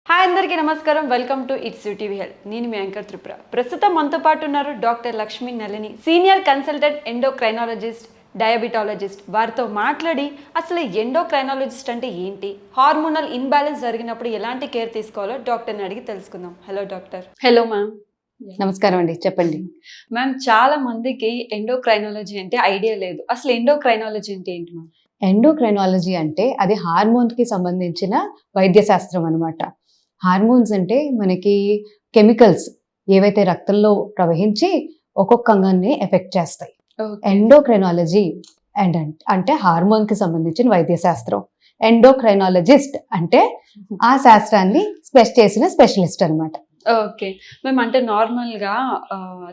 Hi అందరికీ నమస్కారం. Welcome to it's TV health. నేను మీ యాంకర్ త్రిపుర. ప్రస్తుతం మనతో పాటు ఉన్నారు doctor Lakshmi Nalini, senior consultant endocrinologist, diabetologist. వారితో మాట్లాడి అసలు ఎండోక్రైనాలజిస్ట్ అంటే ఏంటి, హార్మోనల్ ఇన్బ్యాలెన్స్ జరిగినప్పుడు ఎలాంటి కేర్ తీసుకోవాలో డాక్టర్ని అడిగి తెలుసుకుందాం. Hello doctor. Hello ma'am. నమస్కారం అండి, చెప్పండి. మ్యామ్, చాలా మందికి ఎండోక్రైనాలజీ అంటే ఐడియా లేదు. అసలు ఎండోక్రైనాలజీ అంటే ఏంటి మ్యామ్? ఎండోక్రైనాలజీ అంటే అది హార్మోన్కి సంబంధించిన వైద్య శాస్త్రం అనమాట. హార్మోన్స్ అంటే మనకి కెమికల్స్ ఏవైతే రక్తంలో ప్రవహించి ఒక్కొక్క అంగాన్ని ఎఫెక్ట్ చేస్తాయి. ఎండోక్రైనాలజీ అంటే హార్మోన్కి సంబంధించిన వైద్య శాస్త్రం. ఎండోక్రైనాలజిస్ట్ అంటే ఆ శాస్త్రాన్ని చేసిన స్పెషలిస్ట్ అనమాట. ఓకే. మేము అంటే నార్మల్గా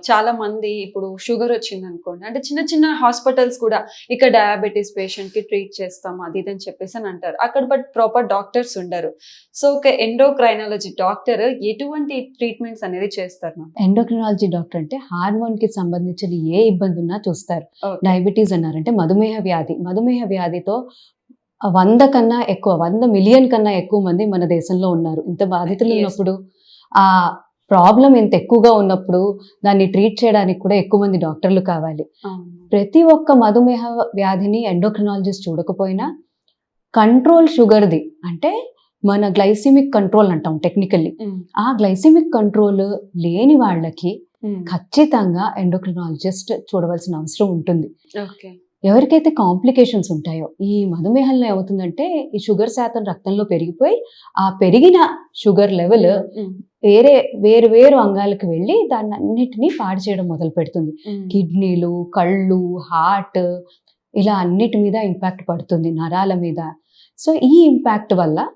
చాలా మంది ఇప్పుడు షుగర్ వచ్చింది అనుకోండి, అంటే చిన్న చిన్న హాస్పిటల్స్ కూడా ఇక్కడ డయాబెటీస్ పేషెంట్కి ట్రీట్ చేస్తాం అది ఇది అని చెప్పేసి అని అంటారు. అక్కడ బట్ ప్రాపర్ డాక్టర్స్ ఉండరు. సో ఒక ఎండోక్రైనాలజీ డాక్టర్ ఎటువంటి ట్రీట్మెంట్స్ అనేది చేస్తారు మ్యామ్? ఎండోక్రైనాలజీ డాక్టర్ అంటే హార్మోన్కి సంబంధించిన ఏ ఇబ్బంది ఉన్నా చూస్తారు. డయాబెటీస్ అన్నారంటే మధుమేహ వ్యాధితో 100 మిలియన్ కన్నా ఎక్కువ మంది మన దేశంలో ఉన్నారు. ఇంత బాధితులు ఉన్నప్పుడు, ఆ ప్రాబ్లం ఎంత ఎక్కువగా ఉన్నప్పుడు దాన్ని ట్రీట్ చేయడానికి కూడా ఎక్కువ మంది డాక్టర్లు కావాలి. ప్రతి ఒక్క మధుమేహ వ్యాధిని ఎండోక్రైనాలజిస్ట్ చూడకపోయినా కంట్రోల్ షుగర్ది అంటే మన గ్లైసిమిక్ కంట్రోల్ అంటాం టెక్నికల్లీ, ఆ గ్లైసిమిక్ కంట్రోల్ లేని వాళ్ళకి ఖచ్చితంగా ఎండోక్రైనాలజిస్ట్ చూడవలసిన అవసరం ఉంటుంది. ఎవరికైతే కాంప్లికేషన్స్ ఉంటాయో, ఈ మధుమేహంలో ఏమవుతుందంటే ఈ షుగర్ శాతం రక్తంలో పెరిగిపోయి ఆ పెరిగిన షుగర్ లెవెల్ వేరు అంగాలకు వెళ్ళి దాన్ని అన్నిటినీ పాడు చేయడం మొదలు పెడుతుంది. కిడ్నీలు, కళ్ళు, హార్ట్ ఇలా అన్నిటి మీద ఇంపాక్ట్ పడుతుంది, నరాల మీద. సో ఈ ఇంపాక్ట్ వల్ల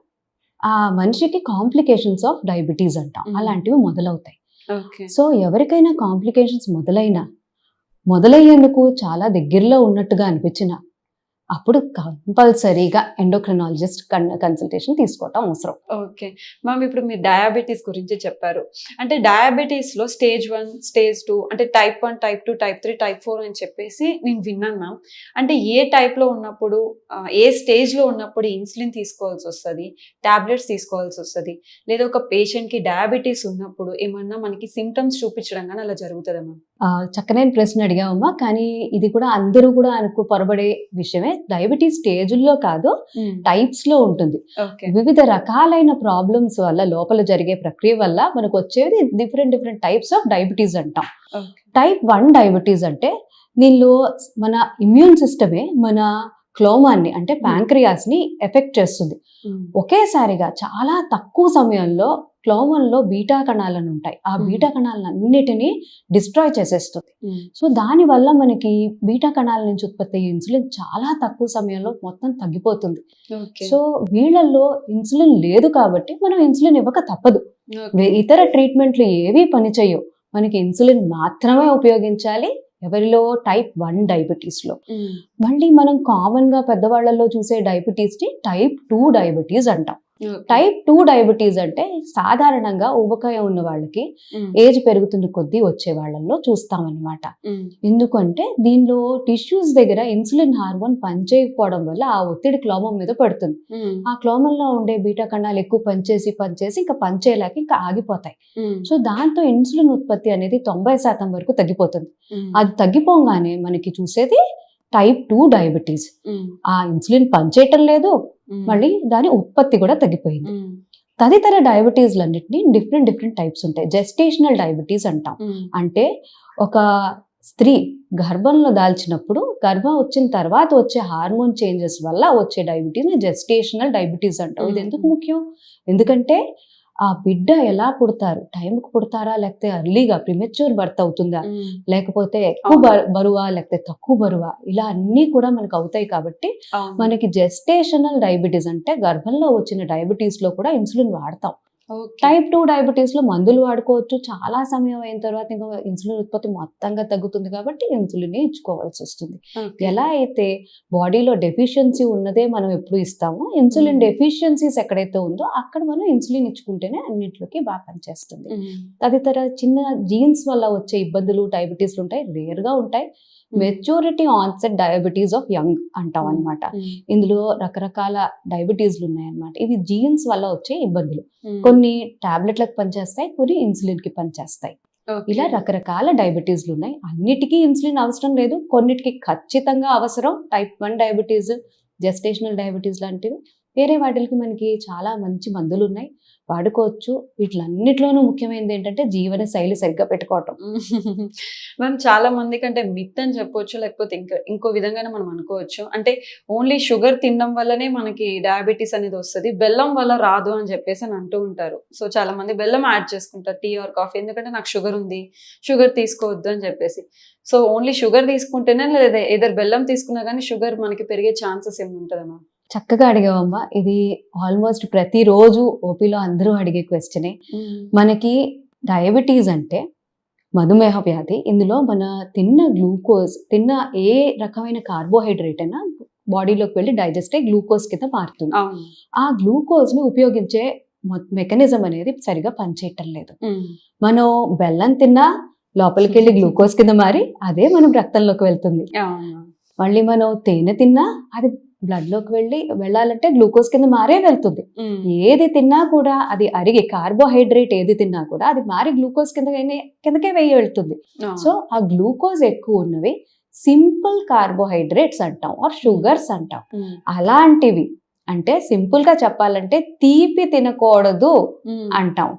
ఆ మనిషికి కాంప్లికేషన్స్ ఆఫ్ డయాబెటీస్ అంటాం, అలాంటివి మొదలవుతాయి. సో ఎవరికైనా కాంప్లికేషన్స్ మొదలయ్యేందుకు చాలా దగ్గరలో ఉన్నట్టుగా అనిపించిన అప్పుడు కంపల్సరీగా ఎండోక్రైనాలజిస్ట్ కన్సల్టేషన్ తీసుకోవటం అవసరం. ఓకే మ్యామ్, ఇప్పుడు మీరు డయాబెటీస్ గురించి చెప్పారు. అంటే డయాబెటీస్లో స్టేజ్ 1, స్టేజ్ 2, అంటే టైప్ 1, టైప్ 2, టైప్ 3, టైప్ 4 అని చెప్పేసి నేను విన్నాను మ్యామ్. అంటే ఏ టైప్లో ఉన్నప్పుడు, ఏ స్టేజ్లో ఉన్నప్పుడు ఇన్సులిన్ తీసుకోవాల్సి వస్తుంది, టాబ్లెట్స్ తీసుకోవాల్సి వస్తుంది, లేదా ఒక పేషెంట్కి డయాబెటీస్ ఉన్నప్పుడు ఏమన్నా మనకి సిమ్టమ్స్ చూపించడం కానీ అలా జరుగుతుందా మ్యామ్? చక్కనైన ప్రశ్న అడిగామమ్మా, కానీ ఇది కూడా అందరూ కూడా పొరబడే విషయమే. డయాబెటీస్ స్టేజుల్లో కాదు, టైప్స్ లో ఉంటుంది. వివిధ రకాలైన ప్రాబ్లమ్స్ వల్ల, లోపల జరిగే ప్రక్రియ వల్ల మనకు వచ్చేది డిఫరెంట్ టైప్స్ ఆఫ్ డయాబెటీస్ అంటాం. టైప్ 1 డయాబెటీస్ అంటే దీనిలో మన ఇమ్యూన్ సిస్టమే మన క్లోమాన్ని అంటే ప్యాంక్రియాస్ ని ఎఫెక్ట్ చేస్తుంది. ఒకేసారిగా చాలా తక్కువ సమయంలో క్లోమంలో బీటా కణాలను ఉంటాయి, ఆ బీటా కణాలన్నిటినీ డిస్ట్రాయ్ చేసేస్తుంది. సో దానివల్ల మనకి బీటా కణాల నుంచి ఉత్పత్తి అయ్యే ఇన్సులిన్ చాలా తక్కువ సమయంలో మొత్తం తగ్గిపోతుంది. సో వీళ్ళల్లో ఇన్సులిన్ లేదు కాబట్టి మనం ఇన్సులిన్ ఇవ్వక తప్పదు. ఇతర ట్రీట్మెంట్లు ఏవి పనిచేయవు, మనకి ఇన్సులిన్ మాత్రమే ఉపయోగించాలి. ఎవరిలో? టైప్ 1 డయాబెటీస్లో. మళ్ళీ మనం కామన్ గా పెద్దవాళ్లలో చూసే డయాబెటీస్ ని టైప్ 2 డయాబెటీస్ అంటాం. టైప్ 2 డయాబెటీస్ అంటే సాధారణంగా ఊబకాయం ఉన్న వాళ్ళకి ఏజ్ పెరుగుతున్న కొద్దీ వచ్చే వాళ్ళల్లో చూస్తామన్నమాట. ఎందుకంటే దీనిలో టిష్యూస్ దగ్గర ఇన్సులిన్ హార్మోన్ పనిచేయకపోవడం వల్ల ఆ ఒత్తిడి క్లోమం మీద పడుతుంది. ఆ క్లోమంలో ఉండే బీటా కణాలు ఎక్కువ పనిచేసి ఇంకా పనిచేయలేక ఇంకా ఆగిపోతాయి. సో దాంతో ఇన్సులిన్ ఉత్పత్తి అనేది 90% వరకు తగ్గిపోతుంది. అది తగ్గిపోగానే మనకి చూసేది టైప్ 2 డయాబెటీస్. ఆ ఇన్సులిన్ పనిచేయటం లేదు, మళ్ళీ దాని ఉత్పత్తి కూడా తగ్గిపోయింది. తదితర డయాబెటీస్లన్నింటినీ డిఫరెంట్ టైప్స్ ఉంటాయి. జెస్టేషనల్ డయాబెటీస్ అంటాం. అంటే ఒక స్త్రీ గర్భంలో దాల్చినప్పుడు, గర్భం వచ్చిన తర్వాత వచ్చే హార్మోన్ చేంజెస్ వల్ల వచ్చే డయాబెటీస్ ని జెస్టేషనల్ డయాబెటీస్ అంటాం. ఇది ఎందుకు ముఖ్యం? ఎందుకంటే ఆ బిడ్డ ఎలా పుడతారు, టైంకి పుడతారా, లేకపోతే అర్లీగా ప్రిమెచ్యూర్ బర్త్ అవుతుందా, లేకపోతే ఎక్కువ బరువా లేకపోతే తక్కువ బరువా, ఇలా అన్నీ కూడా మనకు అవుతాయి. కాబట్టి మనకి జెస్టేషనల్ డయాబెటీస్ అంటే గర్భంలో వచ్చిన డయాబెటీస్ లో కూడా ఇన్సులిన్ వాడతాం. టైప్ 2 డయాబెటీస్ లో మందులు వాడుకోవచ్చు, చాలా సమయం అయిన తర్వాత ఇంకా ఇన్సులిన్ ఉత్పత్తి మొత్తంగా తగ్గుతుంది కాబట్టి ఇన్సులిన్ ఇచ్చుకోవాల్సి వస్తుంది. ఎలా అయితే బాడీలో డెఫిషియన్సీ ఉన్నదే మనం ఎప్పుడు ఇస్తామో, ఇన్సులిన్ డెఫిషియన్సీస్ ఎక్కడైతే ఉందో అక్కడ మనం ఇన్సులిన్ ఇచ్చుకుంటేనే అన్నింటిలోకి బాగా పనిచేస్తుంది. తదితర చిన్న జీన్స్ వల్ల వచ్చే ఇబ్బందులు డయాబెటీస్లు ఉంటాయి, రేర్ గా ఉంటాయి. Maturity onset diabetes of young అంటాం అనమాట. ఇందులో రకరకాల డయాబెటీస్లు ఉన్నాయన్నమాట. ఇవి జీన్స్ వల్ల వచ్చే ఇబ్బందులు. కొన్ని టాబ్లెట్లకు పనిచేస్తాయి, కొన్ని ఇన్సులిన్ కి పనిచేస్తాయి. ఇలా రకరకాల డయాబెటీస్లు ఉన్నాయి. అన్నిటికీ ఇన్సులిన్ అవసరం లేదు, కొన్నిటికి ఖచ్చితంగా అవసరం. టైప్ 1 డయాబెటీస్, జెస్టేషనల్ డయాబెటీస్ లాంటివి. వేరే వాటికి మనకి చాలా మంచి మందులు ఉన్నాయి, వాడుకోవచ్చు. వీటిలన్నిటిలోనూ ముఖ్యమైనది ఏంటంటే జీవన శైలి సరిగ్గా పెట్టుకోవటం. మ్యామ్ చాలా మంది కంటే మిత్ అని చెప్పొచ్చు, లేకపోతే ఇంకో విధంగానే మనం అనుకోవచ్చు. అంటే ఓన్లీ షుగర్ తినడం వల్లనే మనకి డయాబెటీస్ అనేది వస్తుంది, బెల్లం వల్ల రాదు అని చెప్పేసి అని అంటూ ఉంటారు. సో చాలా మంది బెల్లం యాడ్ చేసుకుంటారు టీ ఆర్ కాఫీ, ఎందుకంటే నాకు షుగర్ ఉంది, షుగర్ తీసుకోవద్దు అని చెప్పేసి. సో ఓన్లీ షుగర్ తీసుకుంటేనే, లేదా ఏదో బెల్లం తీసుకున్నా కానీ షుగర్ మనకి పెరిగే ఛాన్సెస్ ఏమి ఉంటుందా మ్యామ్? చక్కగా అడిగావమ్మా. ఇది ఆల్మోస్ట్ ప్రతిరోజు ఓపీలో అందరూ అడిగే క్వశ్చనే. మనకి డయాబెటీస్ అంటే మధుమేహ వ్యాధి. ఇందులో మన తిన్న గ్లూకోజ్, తిన్న ఏ రకమైన కార్బోహైడ్రేట్ అయినా బాడీలోకి వెళ్ళి డైజెస్ట్ అయ్యి గ్లూకోజ్ కింద మారుతుంది. ఆ గ్లూకోజ్ ని ఉపయోగించే మెకానిజం అనేది సరిగా పనిచేయటం లేదు. మనం బెల్లం తిన్నా లోపలికి వెళ్ళి గ్లూకోజ్ కింద మారి అదే మనం రక్తంలోకి వెళ్తుంది. మళ్ళీ మనం తేనె తిన్నా అది బ్లడ్ లోకి వెళ్ళాలంటే గ్లూకోజ్ కింద మారే వెళ్తుంది. ఏది తిన్నా కూడా అది అరిగి, కార్బోహైడ్రేట్ ఏది తిన్నా కూడా అది మారి గ్లూకోజ్ కిందకే వెళ్తుంది. సో ఆ గ్లూకోజ్ ఎక్కువ ఉన్నవి సింపుల్ కార్బోహైడ్రేట్స్ అంటాం, ఆర్ షుగర్స్ అంటాం. అలాంటివి అంటే సింపుల్ గా చెప్పాలంటే తీపి తినకూడదు అంటాం.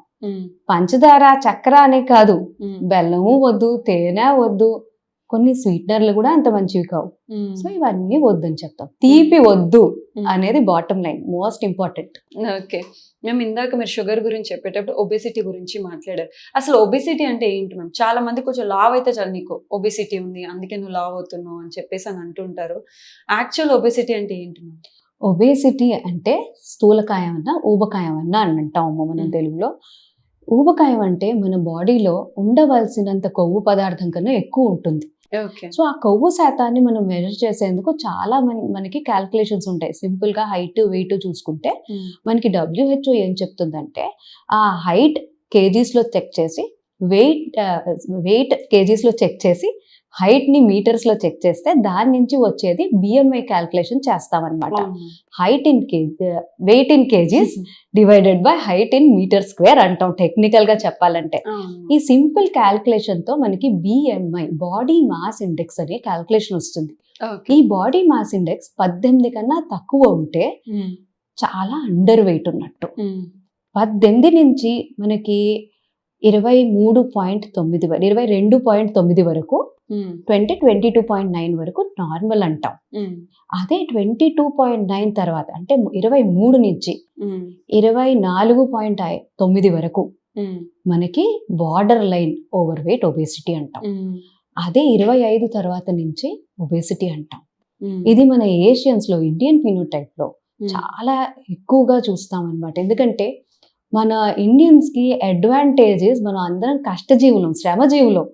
పంచదార, చక్కెర అనే కాదు, బెల్లము వద్దు, తేనె వద్దు, కొన్ని స్వీట్నర్లు కూడా అంత మంచివి కావు. సో ఇవన్నీ వద్దని చెప్తాం. తీపి వద్దు అనేది bottom line, most important. Okay మేము ఇందాక మీరు షుగర్ గురించి చెప్పేటప్పుడు ఒబేసిటీ గురించి మాట్లాడారు. అసలు ఒబేసిటీ అంటే ఏంటి మ్యామ్? చాలా మంది కొంచెం లావ్ అయితే చాలు, నీకు ఒబేసిటీ ఉంది అందుకే నువ్వు లావ్ అవుతున్నావు అని చెప్పేసి అని అంటుంటారు. యాక్చువల్ ఒబేసిటీ అంటే ఏంటి మ్యామ్? ఒబేసిటీ అంటే స్థూలకాయం అన్నా ఊబకాయం అన్నా అని అంటాము మనం తెలుగులో. ఊబకాయం అంటే మన బాడీలో ఉండవలసినంత కొవ్వు పదార్థం కన్నా ఎక్కువ ఉంటుంది. సో ఆ కొవ్వు శాతాన్ని మనం మెజర్ చేసేందుకు చాలా మనకి క్యాల్కులేషన్స్ ఉంటాయి. సింపుల్ గా హైట్, వెయిట్ చూసుకుంటే మనకి WHO ఏం చెప్తుందంటే, ఆ హైట్ కేజీస్ లో చెక్ చేసి, వెయిట్ కేజీస్ లో చెక్ చేసి, హైట్ ని మీటర్స్ లో చెక్ చేస్తే దాని నుంచి వచ్చేది BMI క్యాల్కులేషన్ చేస్తామన్నమాట. Weight in KGs divided by height in metre square అంటాం టెక్నికల్ గా చెప్పాలంటే. ఈ సింపుల్ క్యాల్కులేషన్ తో మనకి BMI, బాడీ మాస్ ఇండెక్స్ అనే క్యాల్కులేషన్ వస్తుంది. ఈ బాడీ మాస్ ఇండెక్స్ 18 కన్నా తక్కువ ఉంటే చాలా అండర్ వెయిట్ ఉన్నట్టు. 18 నుంచి మనకి 22.9 వరకు 22.9 వరకు నార్మల్ అంటాం. అదే 22.9 తర్వాత అంటే 23 నుంచి 24.9 వరకు మనకి border line over weight obesity అంటాం. అదే 25 తర్వాత నుంచి ఒబేసిటీ అంటాం. ఇది మన ఏషియన్స్ లో, ఇండియన్ ఫినోటైప్ లో చాలా ఎక్కువగా చూస్తాం అన్నమాట. ఎందుకంటే మన ఇండియన్స్ కి అడ్వాంటేజెస్, మనం అందరం కష్టజీవులం, శ్రమజీవులం.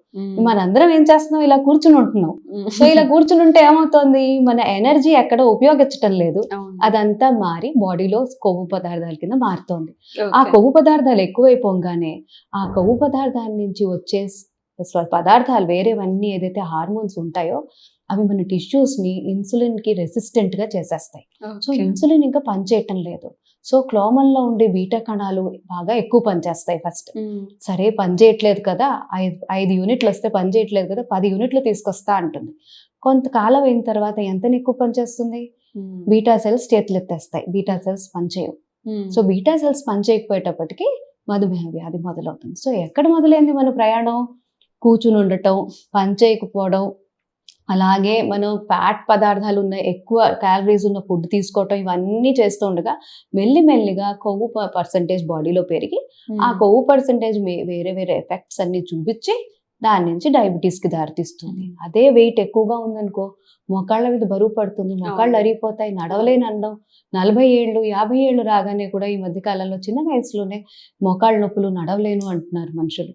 మనందరం ఏం చేస్తున్నాం, ఇలా కూర్చుని ఉంటున్నాం. సో ఇలా కూర్చుని ఉంటే ఏమవుతుంది, మన ఎనర్జీ ఎక్కడ ఉపయోగించటం లేదు, అదంతా మారి బాడీలో కొవ్వు పదార్థాల కింద మారుతోంది. ఆ కొవ్వు పదార్థాలు ఎక్కువైపోగానే ఆ కొవ్వు పదార్థాల నుంచి వచ్చే పదార్థాలు వేరేవన్నీ ఏదైతే హార్మోన్స్ ఉంటాయో అవి మన టిష్యూస్ ని ఇన్సులిన్ కి రెసిస్టెంట్ గా చేసేస్తాయి. సో ఇన్సులిన్ ఇంకా పనిచేయటం లేదు. సో క్లోమల్లో ఉండే బీటా కణాలు బాగా ఎక్కువ పనిచేస్తాయి ఫస్ట్. సరే పనిచేయట్లేదు కదా, 5 యూనిట్లు వస్తే పనిచేయట్లేదు కదా, 10 యూనిట్లు తీసుకొస్తా అంటుంది. కొంతకాలం అయిన తర్వాత ఎంత ఎక్కువ పనిచేస్తుంది, బీటా సెల్స్ చేతులు ఎత్తేస్తాయి, బీటా సెల్స్ పనిచేయవు. సో బీటా సెల్స్ పనిచేయకపోయేటప్పటికి మధుమేహ వ్యాధి మొదలవుతుంది. సో ఎక్కడ మొదలైంది మన ప్రయాణం? కూర్చుని ఉండటం, పనిచేయకపోవడం, అలాగే మనం ఫ్యాట్ పదార్థాలు ఉన్న, ఎక్కువ క్యాలరీస్ ఉన్న ఫుడ్ తీసుకోవటం, ఇవన్నీ చేస్తూ ఉండగా మెల్లిమెల్లిగా కొవ్వు పర్సంటేజ్ బాడీలో పెరిగి ఆ కొవ్వు పర్సంటేజ్ వేరే వేరే ఎఫెక్ట్స్ అన్ని చూపించి దాని నుంచి డయాబెటీస్కి దారితీస్తుంది. అదే వెయిట్ ఎక్కువగా ఉందనుకో, మోకాళ్ళ మీద బరువు పడుతుంది, మోకాళ్ళు అరిగిపోతాయి, నడవలేని అండం. 40 ఏళ్ళు 50 ఏళ్ళు రాగానే కూడా ఈ మధ్య కాలంలో చిన్న వయసులోనే మోకాళ్ళ నొప్పులు, నడవలేను అంటున్నారు మనుషులు.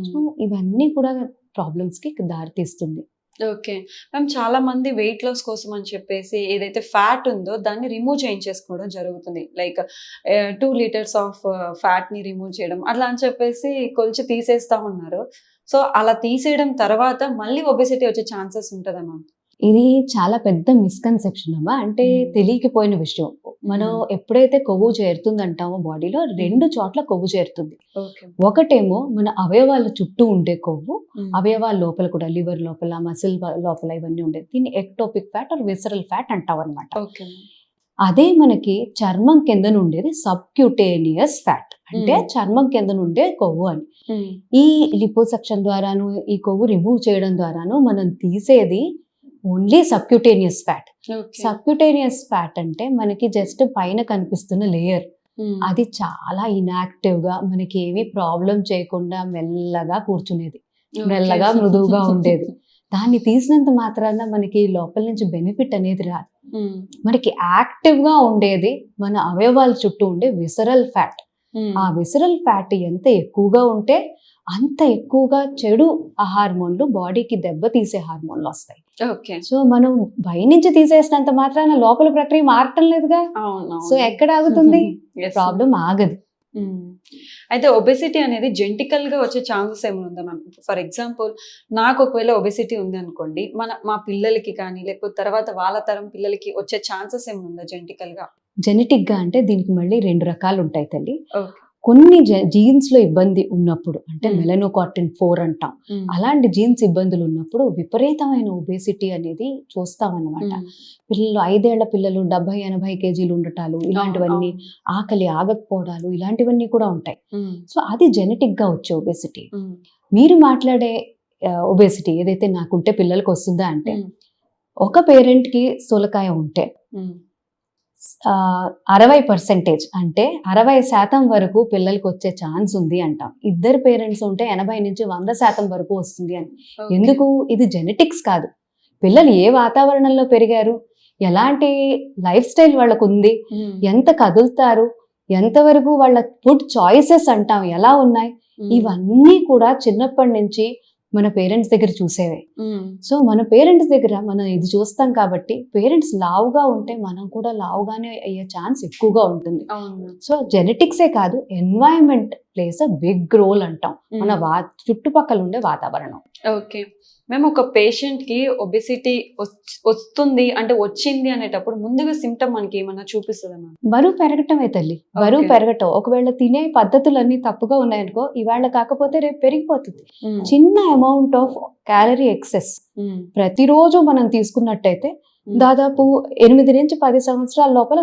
సో ఇవన్నీ కూడా ప్రాబ్లమ్స్ కి దారితీస్తుంది. ఓకే. మ్యామ్ చాలా మంది వెయిట్ లాస్ కోసం అని చెప్పేసి ఏదైతే ఫ్యాట్ ఉందో దాన్ని రిమూవ్ చేయించేసుకోవడం జరుగుతుంది. లైక్ 2 లీటర్స్ ఆఫ్ ఫ్యాట్‌ని రిమూవ్ చేయడం అట్లా అని చెప్పేసి కొలిచి తీసేస్తా ఉన్నారు. సో, అలా తీసేయడం తర్వాత మళ్ళీ ఒబెసిటీ వచ్చే ఛాన్సెస్ ఉంటదా మ్యామ్? ఇది చాలా పెద్ద మిస్కన్సెప్షన్ అమ్మా. అంటే తెలియకపోయిన విషయం. మనం ఎప్పుడైతే కొవ్వు చేరుతుందంటామో బాడీలో 2 చోట్ల కొవ్వు చేరుతుంది. ఓకే. ఒకటేమో మన అవయవాల చుట్టూ ఉండే కొవ్వు, అవయవాల లోపల కూడా లివర్ లోపల, మసిల్ లోపల ఇవన్నీ ఉండేది. దీన్ని ectopic fat or visceral fat అంటామన్నమాట. ఓకే. అదే మనకి చర్మం కింద ఉండేది సబ్క్యూటేనియస్ ఫ్యాట్. అంటే చర్మం కింద నుండే కొవ్వు అని. ఈ లిపోసక్షన్ ద్వారాను ఈ కొవ్వు రిమూవ్ చేయడం ద్వారాను మనం తీసేది only subcutaneous fat. Okay. Subcutaneous fat అంటే మనకి జస్ట్ పైన కనిపిస్తున్న లేయర్. అది చాలా ఇన్యాక్టివ్ గా మనకి ఏమీ ప్రాబ్లం చేయకుండా మెల్లగా కూర్చునేది, మెల్లగా మృదువుగా ఉండేది. దాన్ని తీసినంత మాత్రాన మనకి లోపల నుంచి బెనిఫిట్ అనేది రాదు. మనకి యాక్టివ్ గా ఉండేది మన అవయవాల చుట్టూ ఉండే విసరల్ ఫ్యాట్. ఆ విసరల్ ఫ్యాట్ ఎంత ఎక్కువగా ఉంటే అంత ఎక్కువగా చెడు ఆ హార్మోన్లు, బాడీకి దెబ్బతీసే హార్మోన్లు వస్తాయి. ఓకే. సో మనం పైనుంచి తీసేసినంత మాత్రాన లోపల ప్రక్రియ మారటం లేదుగా. సో ఎక్కడ ఆగుతుంది? ప్రాబ్లం ఆగదు. అయితే ఒబెసిటీ అనేది జెనెటికల్ గా వచ్చే ఛాన్సెస్ ఏమైనా ఉందా మ్యామ్? ఫర్ ఎగ్జాంపుల్ నాకు ఒకవేళ ఒబెసిటీ ఉంది అనుకోండి, మా పిల్లలకి కానీ లేకపోతే తర్వాత వాళ్ళ తరం పిల్లలకి వచ్చే ఛాన్సెస్ ఏమైనా ఉందా జెనెటికల్ గా? జెనెటిక్ గా అంటే దీనికి మళ్ళీ 2 రకాలు ఉంటాయి తల్లి. ఓకే. కొన్ని జీన్స్ లో ఇబ్బంది ఉన్నప్పుడు, అంటే మెలనోకార్టిన్ 4 అంటాం, అలాంటి జీన్స్ ఇబ్బందులు ఉన్నప్పుడు విపరీతమైన ఒబేసిటీ అనేది చూస్తామన్నమాట. పిల్లలు 5 ఏళ్ల పిల్లలు 70-80 కేజీలు ఉండటాలు, ఇలాంటివన్నీ, ఆకలి ఆగకపోవడాలు, ఇలాంటివన్నీ కూడా ఉంటాయి. సో అది జెనెటిక్ గా వచ్చే ఒబేసిటీ. మీరు మాట్లాడే ఒబేసిటీ ఏదైతే నాకుంటే పిల్లలకు వస్తుందా అంటే, ఒక పేరెంట్ కి స్థూలకాయ ఉంటే 60% అంటే 60% వరకు పిల్లలకి వచ్చే ఛాన్స్ ఉంది అంటాం. 2 పేరెంట్స్ ఉంటే 80-100% వరకు వస్తుంది అని. ఎందుకు? ఇది జెనెటిక్స్ కాదు. పిల్లలు ఏ వాతావరణంలో పెరిగారు, ఎలాంటి లైఫ్ స్టైల్ వాళ్ళకు ఉంది, ఎంత కదులుతారు, ఎంతవరకు వాళ్ళ ఫుడ్ చాయిసెస్ అంటాం ఎలా ఉన్నాయి, ఇవన్నీ కూడా చిన్నప్పటి నుంచి మన పేరెంట్స్ దగ్గర చూసేవే. సో మన పేరెంట్స్ దగ్గర మనం ఇది చూస్తాం కాబట్టి పేరెంట్స్ లావుగా ఉంటే మనం కూడా లావుగానే అయ్యే ఛాన్స్ ఎక్కువగా ఉంటుంది. సో జెనెటిక్సే కాదు, environment plays a big role అంటాం, మన చుట్టుపక్కల ఉండే వాతావరణం. ఓకే. మేము ఒక పేషెంట్ కి ఒబెసిటీ వస్తుంది అంటే వచ్చింది అనేటప్పుడు ముందుగా సిమ్టమ్ మనకి ఏమన్నా చూపిస్తుందా మ్యామ్? బరువు పెరగటమే తల్లి, బరువు పెరగటం. ఒకవేళ తినే పద్ధతులన్నీ తప్పుగా ఉన్నాయనుకో, ఇవాళ కాకపోతే రేపు పెరిగిపోతుంది. చిన్న అమౌంట్ ఆఫ్ క్యాలరీ ఎక్సెస్ ప్రతిరోజు మనం తీసుకున్నట్టయితే దాదాపు 8-10 సంవత్సరాల లోపల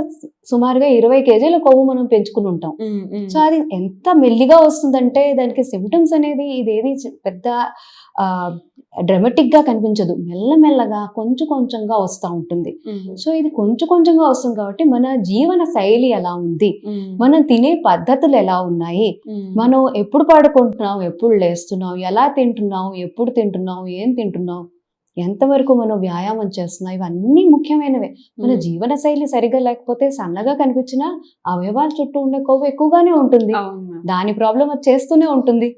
సుమారుగా 20 కేజీల కొవ్వు మనం పెంచుకుని ఉంటాం. సో అది ఎంత మెల్లిగా వస్తుందంటే దానికి సిమ్టమ్స్ అనేది ఇదేది పెద్ద డ్రామాటిక్ గా కనిపించదు, మెల్లమెల్లగా కొంచెం కొంచెంగా వస్తూ ఉంటుంది. సో ఇది కొంచెం కొంచెంగా వస్తుంది కాబట్టి మన జీవన శైలి ఎలా ఉంది, మనం తినే పద్ధతులు ఎలా ఉన్నాయి, మనం ఎప్పుడు పడుకుంటున్నాం, ఎప్పుడు లేస్తున్నాం, ఎలా తింటున్నాం, ఎప్పుడు తింటున్నాం, ఏం తింటున్నాం, ఎంతవరకు మనం వ్యాయామం చేస్తున్నాం, ఇవన్నీ ముఖ్యమైనవే. మన జీవన శైలి సరిగా లేకపోతే సన్నగా కనిపించినా అవయవాల చుట్టూ ఉండే కొవ్వు ఎక్కువగానే ఉంటుంది, దాని ప్రాబ్లం అది చేస్తూనే ఉంటుంది.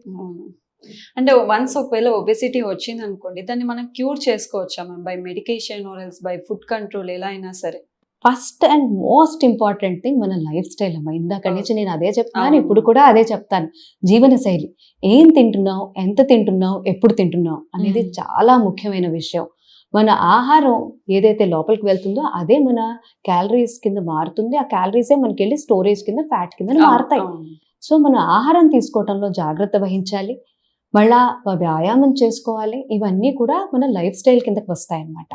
అంటే వన్స్ ఒకవేళ ఒబెసిటీ వచ్చింది అనుకోండి, దాన్ని మనం క్యూర్ చేసుకోవచ్చా ma'am? By medication or else by food control, ఎలా అయినా సరే? First and most important thing మన లైఫ్ స్టైల్ అమ్మా. ఇందాక నుంచి నేను అదే చెప్తాను, ఇప్పుడు కూడా అదే చెప్తాను. జీవన శైలి, ఏం తింటున్నావు, ఎంత తింటున్నావు, ఎప్పుడు తింటున్నావు అనేది చాలా ముఖ్యమైన విషయం. మన ఆహారం ఏదైతే లోపలికి వెళ్తుందో అదే మన క్యాలరీస్ కింద మారుతుంది, ఆ క్యాలరీసే మనకి వెళ్ళి స్టోరేజ్ కింద, ఫ్యాట్ కింద మారుతాయి. సో మన ఆహారం తీసుకోవడంలో జాగ్రత్త వహించాలి, మళ్ళా వ్యాయామం చేసుకోవాలి, ఇవన్నీ కూడా మన లైఫ్ స్టైల్ కిందకి వస్తాయి అన్నమాట.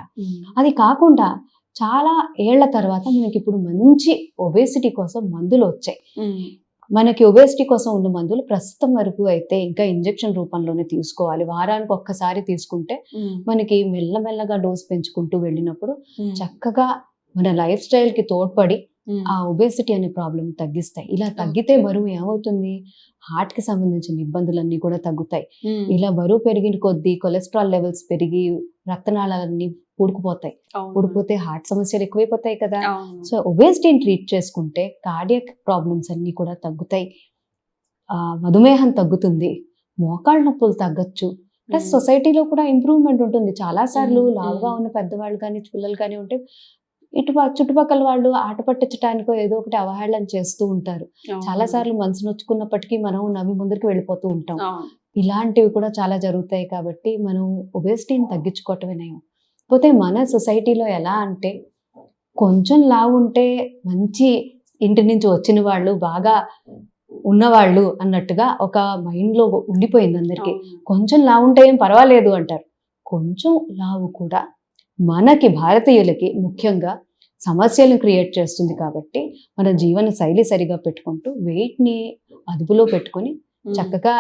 అది కాకుండా చాలా ఏళ్ల తర్వాత మనకి ఇప్పుడు మంచి ఒబేసిటీ కోసం మందులు వచ్చాయి. మనకి ఒబేసిటీ కోసం ఉన్న మందులు ప్రస్తుతం వరకు అయితే ఇంకా ఇంజెక్షన్ రూపంలోనే తీసుకోవాలి. వారానికి ఒక్కసారి తీసుకుంటే మనకి మెల్లమెల్లగా డోస్ పెంచుకుంటూ వెళ్ళినప్పుడు చక్కగా మన లైఫ్ స్టైల్ కి తోడ్పడి ఆ ఒబేసిటీ అనే ప్రాబ్లం తగ్గిస్తాయి. ఇలా తగ్గితే బరువు ఏమవుతుంది, హార్ట్ కి సంబంధించిన ఇబ్బందులన్నీ కూడా తగ్గుతాయి. ఇలా బరువు పెరిగిన కొద్దీ కొలెస్ట్రాల్ లెవెల్స్ పెరిగి రక్తనాళాలన్నీ పూడుకుపోతాయి, పూడిపోతే హార్ట్ సమస్యలు ఎక్కువైపోతాయి కదా. సో ఒబేసిటీని ట్రీట్ చేసుకుంటే కార్డియాక్ ప్రాబ్లమ్స్ అన్ని కూడా తగ్గుతాయి, మధుమేహం తగ్గుతుంది, మోకాళ్ళ నొప్పులు తగ్గచ్చు, ప్లస్ సొసైటీలో కూడా ఇంప్రూవ్మెంట్ ఉంటుంది. చాలా సార్లు మ్మ్. లావుగా ఉన్న పెద్దవాళ్ళు కానీ పిల్లలు కానీ ఉంటే చుట్టుపక్కల వాళ్ళు ఆట పట్టించడానికో ఏదో ఒకటి అవహేళన చేస్తూ ఉంటారు. చాలా సార్లు మనసు నొచ్చుకున్నప్పటికీ మనం నవ్వి ముందరికి వెళ్ళిపోతూ ఉంటాం. ఇలాంటివి కూడా చాలా జరుగుతాయి కాబట్టి మనం ఒబేసిటీని తగ్గించుకోవటమే నయం. పోతే మన సొసైటీలో ఎలా అంటే కొంచెం లావు ఉంటే మంచి ఇంటి నుంచి వచ్చిన వాళ్ళు బాగా ఉన్నవాళ్ళు అన్నట్టుగా ఒక మైండ్లో ఉండిపోయింది అందరికీ. కొంచెం లావు ఉంటే ఏం పర్వాలేదు అంటారు. కొంచెం లావు కూడా మనకి భారతీయులకి ముఖ్యంగా సమస్యలను క్రియేట్ చేస్తుంది కాబట్టి మన జీవన శైలి సరిగా పెట్టుకుంటూ వెయిట్ని అదుపులో పెట్టుకొని చక్కగా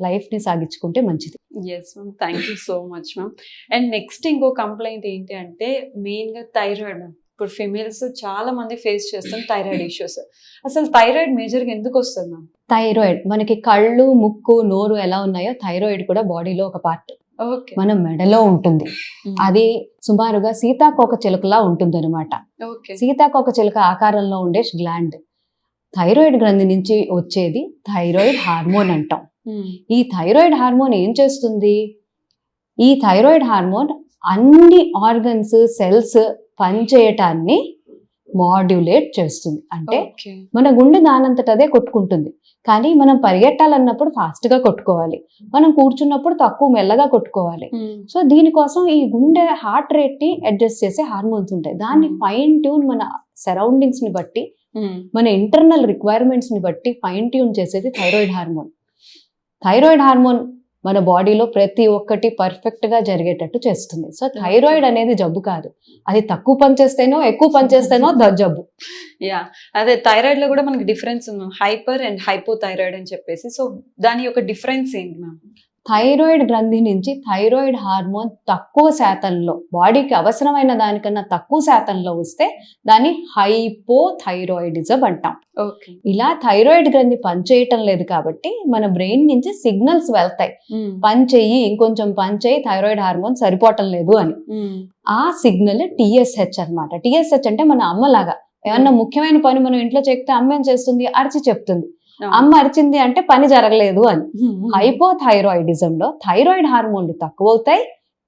లైఫ్ని సాగించుకుంటే మంచిది. Yes ma'am, thank you so much ma'am. And next ఇంకో కంప్లైంట్ ఏంటి అంటే మెయిన్గా థైరాయిడ్ మ్యామ్. ఇప్పుడు ఫిమేల్స్ చాలా మంది ఫేస్ చేస్తాం థైరాయిడ్ ఇష్యూస్. అసలు థైరాయిడ్ మేజర్గా ఎందుకు వస్తుంది మ్యామ్? థైరాయిడ్ మనకి కళ్ళు, ముక్కు, నోరు ఎలా ఉన్నాయో థైరాయిడ్ కూడా బాడీలో ఒక పార్ట్. ఓకే. మన మెడలో ఉంటుంది. అది సుమారుగా సీతాకోక చిలుకలా ఉంటుంది అనమాట. ఓకే. సీతాకోక చిలుక ఆకారంలో ఉండే గ్లాండ్. థైరాయిడ్ గ్రంథి నుంచి వచ్చేది థైరాయిడ్ హార్మోన్ అంటాం. ఈ థైరాయిడ్ హార్మోన్ ఏం చేస్తుంది? ఈ థైరాయిడ్ హార్మోన్ అన్ని ఆర్గన్స్, సెల్స్ పనిచేయటాన్ని మాడ్యులేట్ చేస్తుంది. అంటే మన గుండె దానంతట అదే కొట్టుకుంటుంది. కానీ మనం పరిగెట్టాలన్నప్పుడు ఫాస్ట్ గా కొట్టుకోవాలి, మనం కూర్చున్నప్పుడు తక్కువ మెల్లగా కొట్టుకోవాలి. సో దీనికోసం ఈ గుండె హార్ట్ రేట్ ని అడ్జస్ట్ చేసే హార్మోన్స్ ఉంటాయి. దాన్ని ఫైన్ ట్యూన్ మన సరౌండింగ్స్ ని బట్టి, మన ఇంటర్నల్ రిక్వైర్మెంట్స్ ని బట్టి ఫైన్ ట్యూన్ చేసేది థైరాయిడ్ హార్మోన్. థైరాయిడ్ హార్మోన్ మన బాడీలో ప్రతి ఒక్కటి పర్ఫెక్ట్ గా జరిగేటట్టు చేస్తుంది. సో థైరాయిడ్ అనేది జబ్బు కాదు, అది తక్కువ పనిచేస్తేనో ఎక్కువ పనిచేస్తేనో జబ్బు. యా, అదే థైరాయిడ్ లో కూడా మనకి డిఫరెన్స్ ఉంది, హైపర్ అండ్ హైపో థైరాయిడ్ అని చెప్పేసి. సో దాని యొక్క డిఫరెన్స్ ఏంటి మ్యామ్? థైరాయిడ్ గ్రంథి నుంచి థైరాయిడ్ హార్మోన్ తక్కువ శాతంలో, బాడీకి అవసరమైన దానికన్నా తక్కువ శాతంలో వస్తే దాన్ని హైపోథైరాయిడిజం అంటాం. ఇలా థైరాయిడ్ గ్రంథి పనిచేయటం లేదు కాబట్టి మన బ్రెయిన్ నుంచి సిగ్నల్స్ వెళ్తాయి, పని చెయ్యి, ఇంకొంచెం పని చేయి, థైరాయిడ్ హార్మోన్ సరిపోవటం లేదు అని. ఆ సిగ్నల్ TSH అన్నమాట. TSH అంటే మన అమ్మలాగా. ఏమన్నా ముఖ్యమైన పని మనం ఇంట్లో చెప్తే అమ్మ ఏం చేస్తుంది? అరిచి చెప్తుంది. అమ్మ అరిచింది అంటే పని జరగలేదు అని. హైపోథైరాయిడిజం లో థైరాయిడ్ హార్మోన్లు తక్కువ అవుతాయి,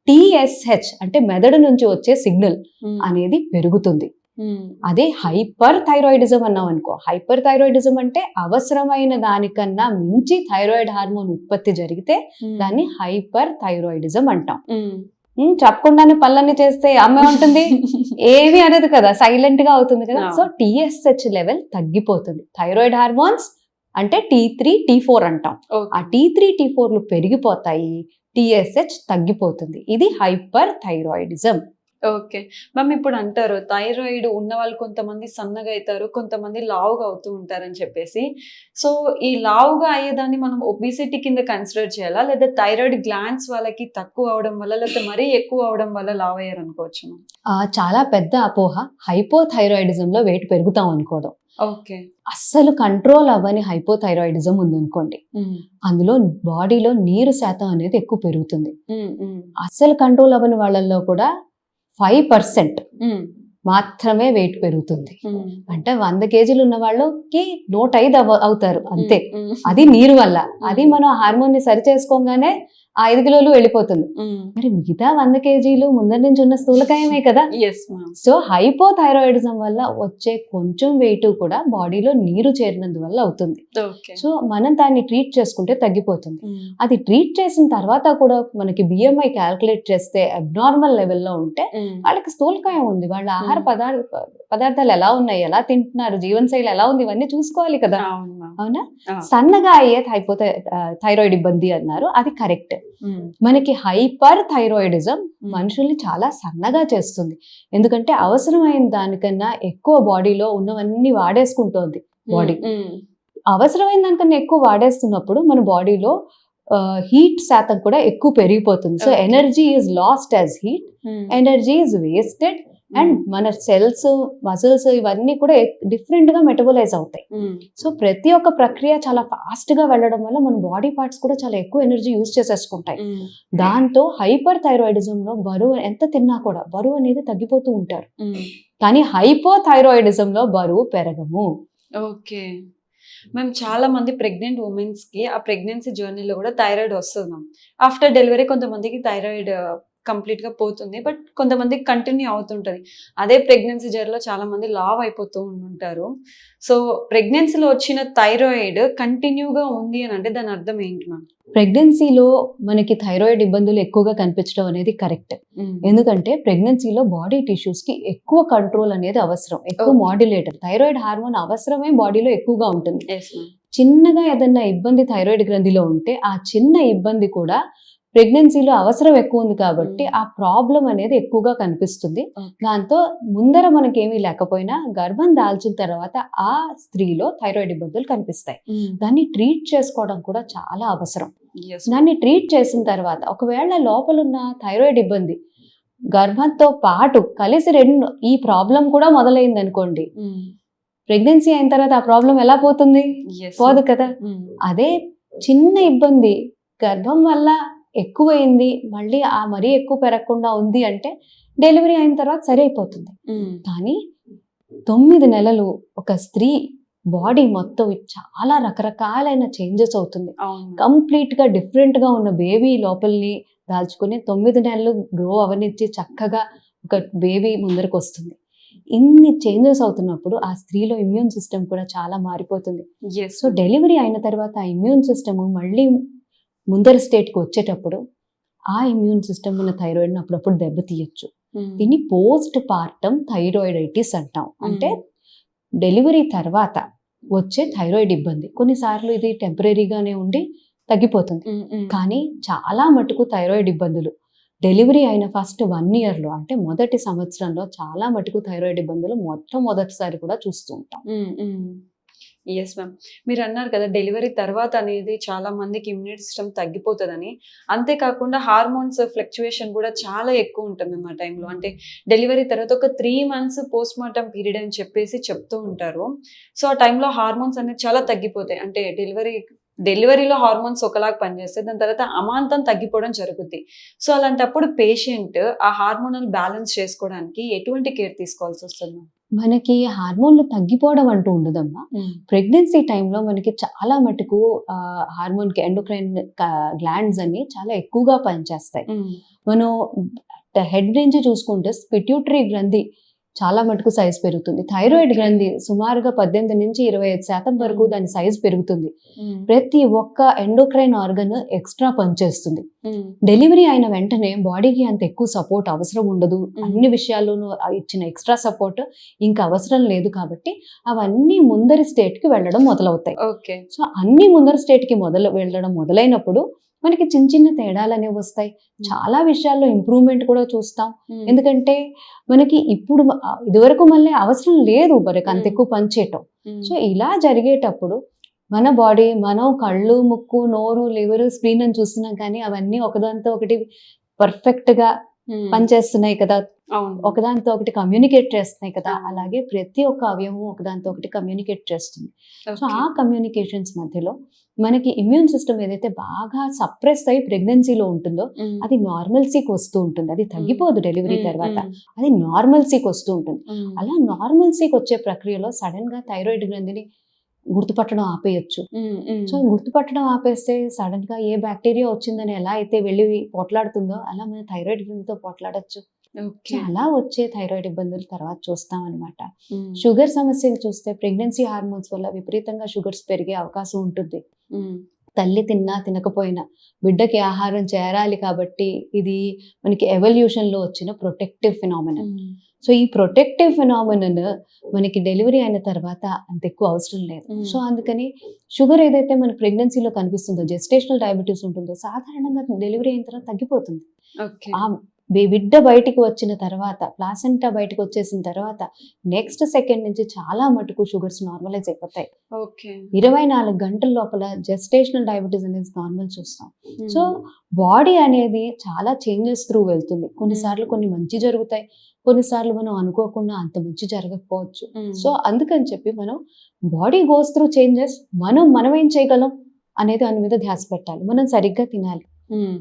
TSH అంటే మెదడు నుంచి వచ్చే సిగ్నల్ అనేది పెరుగుతుంది. అదే హైపర్ థైరాయిడిజం అన్నాం అనుకో. హైపర్ థైరాయిడిజం అంటే అవసరమైన దానికన్నా మించి థైరాయిడ్ హార్మోన్ ఉత్పత్తి జరిగితే దాన్ని హైపర్ థైరాయిడిజం అంటాం. చెప్పకుండానే పనులన్నీ చేస్తే అమ్మ ఉంటుంది, ఏమీ అనేది కదా, సైలెంట్ గా అవుతుంది కదా. సో TSH లెవెల్ తగ్గిపోతుంది. థైరాయిడ్ హార్మోన్స్ అంటే T3, T4 అంటాం. ఆ T3, T4లు పెరిగిపోతాయి, TSH తగ్గిపోతుంది. ఇది హైపర్ థైరాయిడిజం. ఓకే మ్యామ్, ఇప్పుడు అంటారు థైరాయిడ్ ఉన్న వాళ్ళు కొంతమంది సన్నగా అవుతారు, కొంతమంది లావుగా అవుతూ ఉంటారని చెప్పేసి. సో ఈ లావుగా అయ్యేదాన్ని మనం ఒబిసిటీ కింద కన్సిడర్ చేయాలా, లేదా థైరాయిడ్ గ్లాండ్స్ వాళ్ళకి తక్కువ అవడం వల్ల, లేకపోతే మరీ ఎక్కువ అవడం వల్ల లావు అయ్యారు అనుకోవచ్చు? చాలా పెద్ద అపోహ హైపోథైరాయిడిజం లో వెయిట్ పెరుగుతాం అనుకోవడం. ఓకే. అస్సలు కంట్రోల్ అవ్వని హైపోథైరాయిడిజం ఉందనుకోండి, అందులో బాడీలో నీరు శాతం అనేది ఎక్కువ పెరుగుతుంది. అస్సలు కంట్రోల్ అవ్వని వాళ్ళల్లో కూడా 5% మాత్రమే వెయిట్ పెరుగుతుంది. అంటే 100 కేజీలు ఉన్న వాళ్ళకి 105 అవుతారు అంతే. అది నీరు వల్ల. అది మనం హార్మోన్ ని సరి చేసుకోగానే 5 కిలోలు వెళ్ళిపోతుంది. మరి మిగతా 100 కేజీలు ముందర నుంచి ఉన్న స్థూలకాయమే కదా. సో హైపోథైరాయిడిజం వల్ల వచ్చే కొంచెం వెయిట్ కూడా బాడీలో నీరు చేరినందువల్ల అవుతుంది. సో మనం దాన్ని ట్రీట్ చేసుకుంటే తగ్గిపోతుంది. అది ట్రీట్ చేసిన తర్వాత కూడా మనకి BMI క్యాల్కులేట్ చేస్తే అబ్నార్మల్ లెవెల్లో ఉంటే వాళ్ళకి స్థూలకాయం ఉంది. వాళ్ళ ఆహార పదార్థాలు ఎలా ఉన్నాయి, ఎలా తింటున్నారు, జీవనశైలి ఎలా ఉంది, ఇవన్నీ చూసుకోవాలి కదా. అవునా? సన్నగా అయ్యే థైరాయిడ్ ఇబ్బంది అన్నారు, అది కరెక్ట్. మనకి హైపర్ థైరాయిడిజం మనుషుల్ని చాలా సన్నగా చేస్తుంది. ఎందుకంటే అవసరమైన దానికన్నా ఎక్కువ బాడీలో ఉన్నవన్నీ వాడేసుకుంటోంది బాడీ. అవసరమైన దానికన్నా ఎక్కువ వాడేస్తున్నప్పుడు మన బాడీలో హీట్ శాతం కూడా ఎక్కువ పెరిగిపోతుంది. So energy is lost as heat, energy is wasted, and మన సెల్స్, మజిల్స్ ఇవన్నీ కూడా డిఫరెంట్ గా మెటబలైజ్ అవుతాయి. సో ప్రతి ఒక్క ప్రక్రియ చాలా ఫాస్ట్ గా వెళ్ళడం వల్ల మన బాడీ పార్ట్స్ కూడా చాలా ఎక్కువ ఎనర్జీ యూజ్ చేసేసుకుంటాయి. దాంతో హైపర్ థైరాయిడిజం లో బరువు ఎంత తిన్నా కూడా బరువు అనేది తగ్గిపోతూ ఉంటారు. కానీ హైపోథైరాయిడిజం లో బరువు పెరగము. ఓకే. మేము చాలా మంది ప్రెగ్నెంట్ ఉమెన్స్ కి ఆ ప్రెగ్నెన్సీ జర్నీలో కూడా థైరాయిడ్ వస్తుంది మ్యామ్. ఆఫ్టర్ డెలివరీ కొంతమందికి థైరాయిడ్ కంప్లీట్ గా పోతుంది, బట్ కొంతమందికి కంటిన్యూ అవుతుంటది. అదే ప్రెగ్నెన్సీ జర్నీలో చాలా మంది లావ్ అయిపోతూ ఉంటారు. సో ప్రెగ్నెన్సీలో వచ్చిన థైరాయిడ్ కంటిన్యూగా ఉంది అని అంటే దాని అర్థం ఏంటి మ్యామ్? ప్రెగ్నెన్సీలో మనకి థైరాయిడ్ ఇబ్బందులు ఎక్కువగా కనిపించడం అనేది కరెక్ట్. ఎందుకంటే ప్రెగ్నెన్సీలో బాడీ టిష్యూస్ కి ఎక్కువ కంట్రోల్ అనేది అవసరం, ఎక్కువ Okay. మాడ్యులేటర్ థైరాయిడ్ హార్మోన్ అవసరమే బాడీలో ఎక్కువగా ఉంటుంది. Yes, ma'am. చిన్నగా ఏదన్నా ఇబ్బంది థైరాయిడ్ గ్రంథిలో ఉంటే ఆ చిన్న ఇబ్బంది కూడా ప్రెగ్నెన్సీలో అవసరం ఎక్కువ ఉంది కాబట్టి ఆ ప్రాబ్లం అనేది ఎక్కువగా కనిపిస్తుంది. Okay. దాంతో ముందర మనకేమీ లేకపోయినా గర్భం దాల్చిన తర్వాత ఆ స్త్రీలో థైరాయిడ్ ఇబ్బందులు కనిపిస్తాయి. దాన్ని ట్రీట్ చేసుకోవడం కూడా చాలా అవసరం. Yes. దాన్ని ట్రీట్ చేసిన తర్వాత ఒకవేళ లోపల ఉన్న థైరాయిడ్ ఇబ్బంది గర్భంతో పాటు కలిసి ఈ ప్రాబ్లం కూడా మొదలైంది అనుకోండి, ప్రెగ్నెన్సీ అయిన తర్వాత ఆ ప్రాబ్లం ఎలా పోతుంది? Yes. పోదు కదా. అదే చిన్న ఇబ్బంది గర్భం వల్ల ఎక్కువైంది, మళ్ళీ ఆ మరీ ఎక్కువ పెరగకుండా ఉంది అంటే డెలివరీ అయిన తర్వాత సరైపోతుంది. కానీ 9 నెలలు ఒక స్త్రీ బాడీ మొత్తం చాలా రకరకాలైన చేంజెస్ అవుతుంది. అవును. కంప్లీట్ గా డిఫరెంట్ గా ఉన్న బేబీ లోపలిని దాల్చుకుని 9 నెలలు గ్రో అవనిచ్చి చక్కగా ఒక బేబీ ముందరకు వస్తుంది. ఇన్ని చేంజెస్ అవుతున్నప్పుడు ఆ స్త్రీలో ఇమ్యూన్ సిస్టమ్ కూడా చాలా మారిపోతుంది. Yes. సో డెలివరీ అయిన తర్వాత ఆ ఇమ్యూన్ సిస్టమ్ మళ్ళీ ముందర స్టేట్కి వచ్చేటప్పుడు ఆ ఇమ్యూన్ సిస్టమ్ ఉన్న థైరాయిడ్ని అప్పుడప్పుడు దెబ్బతీయచ్చు. దీన్ని పోస్ట్ పార్టమ్ థైరాయిడైటిస్ అంటాం. అంటే డెలివరీ తర్వాత వచ్చే థైరాయిడ్ ఇబ్బంది. కొన్నిసార్లు ఇది టెంపరీగానే ఉండి తగ్గిపోతుంది. కానీ చాలా మటుకు థైరాయిడ్ ఇబ్బందులు డెలివరీ అయిన ఫస్ట్ 1 yearలో అంటే మొదటి సంవత్సరంలో చాలా మటుకు థైరాయిడ్ ఇబ్బందులు మొట్టమొదటిసారి కూడా చూస్తూ ఉంటాం. Yes ma'am. మీరు అన్నారు కదా డెలివరీ తర్వాత అనేది చాలా మందికి ఇమ్యూనిటీ సిస్టమ్ తగ్గిపోతుందని. అంతేకాకుండా హార్మోన్స్ ఫ్లక్చువేషన్ కూడా చాలా ఎక్కువ ఉంటుంది మ్యామ్ ఆ టైంలో. అంటే డెలివరీ తర్వాత ఒక 3 months పోస్ట్ మార్టం పీరియడ్ అని చెప్పేసి చెప్తూ ఉంటారు. సో ఆ టైంలో హార్మోన్స్ అనేది చాలా తగ్గిపోతాయి. అంటే డెలివరీలో హార్మోన్స్ ఒకలాగా పనిచేస్తాయి, దాని తర్వాత అమాంతం తగ్గిపోవడం జరుగుద్ది. సో అలాంటప్పుడు పేషెంట్ ఆ హార్మోనల్ బ్యాలెన్స్ చేసుకోవడానికి ఎటువంటి కేర్ తీసుకోవాల్సి వస్తుంది? మనకి హార్మోన్లు తగ్గిపోవడం అంటూ ఉండదమ్మా. ప్రెగ్నెన్సీ టైంలో మనకి చాలా మటుకు హార్మోన్కి ఎండోక్రైన్ గ్లాండ్స్ అన్ని చాలా ఎక్కువగా పనిచేస్తాయి. మనం హెడ్ నుంచి చూసుకుంటే పిట్యూటరీ గ్రంథి చాలా మటుకు సైజ్ పెరుగుతుంది. థైరాయిడ్ గ్రంథి సుమారుగా 18 నుంచి 25% వరకు దాని సైజ్ పెరుగుతుంది. ప్రతి ఒక్క ఎండోక్రైన్ ఆర్గన్ ఎక్స్ట్రా పనిచేస్తుంది. డెలివరీ అయిన వెంటనే బాడీకి అంత ఎక్కువ సపోర్ట్ అవసరం ఉండదు. అన్ని విషయాల్లోనూ ఇచ్చిన ఎక్స్ట్రా సపోర్ట్ ఇంకా అవసరం లేదు కాబట్టి అవన్నీ ముందరి స్టేట్ కి వెళ్ళడం మొదలవుతాయి. ఓకే. సో అన్ని ముందరి స్టేట్ కి వెళ్ళడం మొదలైనప్పుడు మనకి చిన్న చిన్న తేడాలు అనేవి వస్తాయి. చాలా విషయాల్లో ఇంప్రూవ్మెంట్ కూడా చూస్తాం. ఎందుకంటే మనకి ఇప్పుడు ఇదివరకు మళ్ళీ అవసరం లేదు మనకి అంత ఎక్కువ పనిచేయటం. సో ఇలా జరిగేటప్పుడు మన బాడీ, మనం కళ్ళు, ముక్కు, నోరు, లివర్, స్ప్లీన్ అని చూస్తున్నాం కానీ అవన్నీ ఒకదాంతో ఒకటి పర్ఫెక్ట్ గా పనిచేస్తున్నాయి కదా, ఒకదాంతో ఒకటి కమ్యూనికేట్ చేస్తున్నాయి కదా. అలాగే ప్రతి ఒక్క అవయవం ఒకదాంతో ఒకటి కమ్యూనికేట్ చేస్తుంది. సో ఆ కమ్యూనికేషన్స్ మధ్యలో మనకి ఇమ్యూన్ సిస్టమ్ ఏదైతే బాగా సప్రెస్ అయ్యి ప్రెగ్నెన్సీలో ఉంటుందో అది నార్మల్సీకి వస్తూ ఉంటుంది. అది తగ్గిపోదు డెలివరీ తర్వాత, అది నార్మల్సీకి వస్తూ ఉంటుంది. అలా నార్మల్సీకి వచ్చే ప్రక్రియలో సడన్ గా థైరాయిడ్ గ్రంథిని గుర్తుపట్టడం ఆపేయచ్చు. సో గుర్తుపట్టడం ఆపేస్తే సడన్ గా ఏ బ్యాక్టీరియా వచ్చిందని ఎలా అయితే వెళ్ళి పోట్లాడుతుందో అలా మన థైరాయిడ్ గ్రంథితో పోట్లాడచ్చు. అలా వచ్చే థైరాయిడ్ ఇబ్బందులు తర్వాత చూస్తాం అనమాట. షుగర్ సమస్యలు చూస్తే ప్రెగ్నెన్సీ హార్మోన్స్ వల్ల విపరీతంగా షుగర్స్ పెరిగే అవకాశం ఉంటుంది. తల్లి తిన్నా తినకపోయినా బిడ్డకి ఆహారం చేరాలి కాబట్టి ఇది మనకి ఎవల్యూషన్ లో వచ్చిన ప్రొటెక్టివ్ ఫినామినన్. సో ఈ ప్రొటెక్టివ్ ఫినామినన్ మనకి డెలివరీ అయిన తర్వాత అంత ఎక్కువ అవసరం లేదు. సో అందుకని షుగర్ ఏదైతే మన ప్రెగ్నెన్సీలో కనిపిస్తుందో, జెస్టేషనల్ డయాబెటీస్ ఉంటుందో సాధారణంగా డెలివరీ అయిన తర్వాత తగ్గిపోతుంది. ఆ బిడ్డ బయటికి వచ్చిన తర్వాత, ప్లాసెంటా బయటకు వచ్చేసిన తర్వాత నెక్స్ట్ సెకండ్ నుంచి చాలా మటుకు షుగర్స్ నార్మలైజ్ అయిపోతాయి. 24 గంటల లోపల జెస్టేషనల్ డయాబెటీస్ అనేది నార్మల్ చూస్తాం. సో బాడీ అనేది చాలా చేంజెస్ త్రూ వెళ్తుంది. కొన్నిసార్లు కొన్ని మంచి జరుగుతాయి, కొన్నిసార్లు మనం అనుకోకుండా అంత మంచి జరగకపోవచ్చు. సో అందుకని చెప్పి మనం బాడీ గోస్ త్రూ చేంజెస్, మనం ఏం చేయగలం అనేది దాని మీద ధ్యాస పెట్టాలి. మనం సరిగ్గా తినాలి,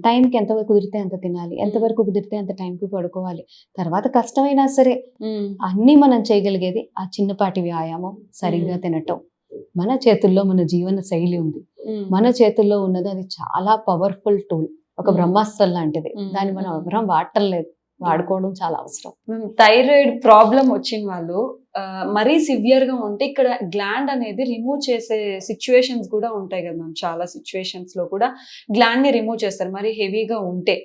టైంకి ఎంతవరకు కుదిరితే అంత తినాలి, ఎంతవరకు కుదిరితే అంత టైంకి పడుకోవాలి. తర్వాత కష్టమైనా సరే అన్నీ మనం చేయగలిగేది ఆ చిన్నపాటి వ్యాయామం, సరిగ్గా తినటం, మన చేతుల్లో మన జీవన శైలి ఉంది. మన చేతుల్లో ఉన్నది అది చాలా పవర్ఫుల్ టూల్, ఒక బ్రహ్మాస్త్రం లాంటిది. దాన్ని మనం ఎవరం వాడటం లేదు, వాడుకోవడం చాలా అవసరం. థైరాయిడ్ ప్రాబ్లం వచ్చిన వాళ్ళు మరీ సివియర్ గా ఉంటే ఇక్కడ గ్లాండ్ అనేది రిమూవ్ చేసే సిచ్యువేషన్స్ కూడా ఉంటాయి కదా మ్యామ్. చాలా సిచ్యువేషన్స్ లో కూడా గ్లాండ్ ని రిమూవ్ చేస్తారు మరి హెవీగా ఉంటే.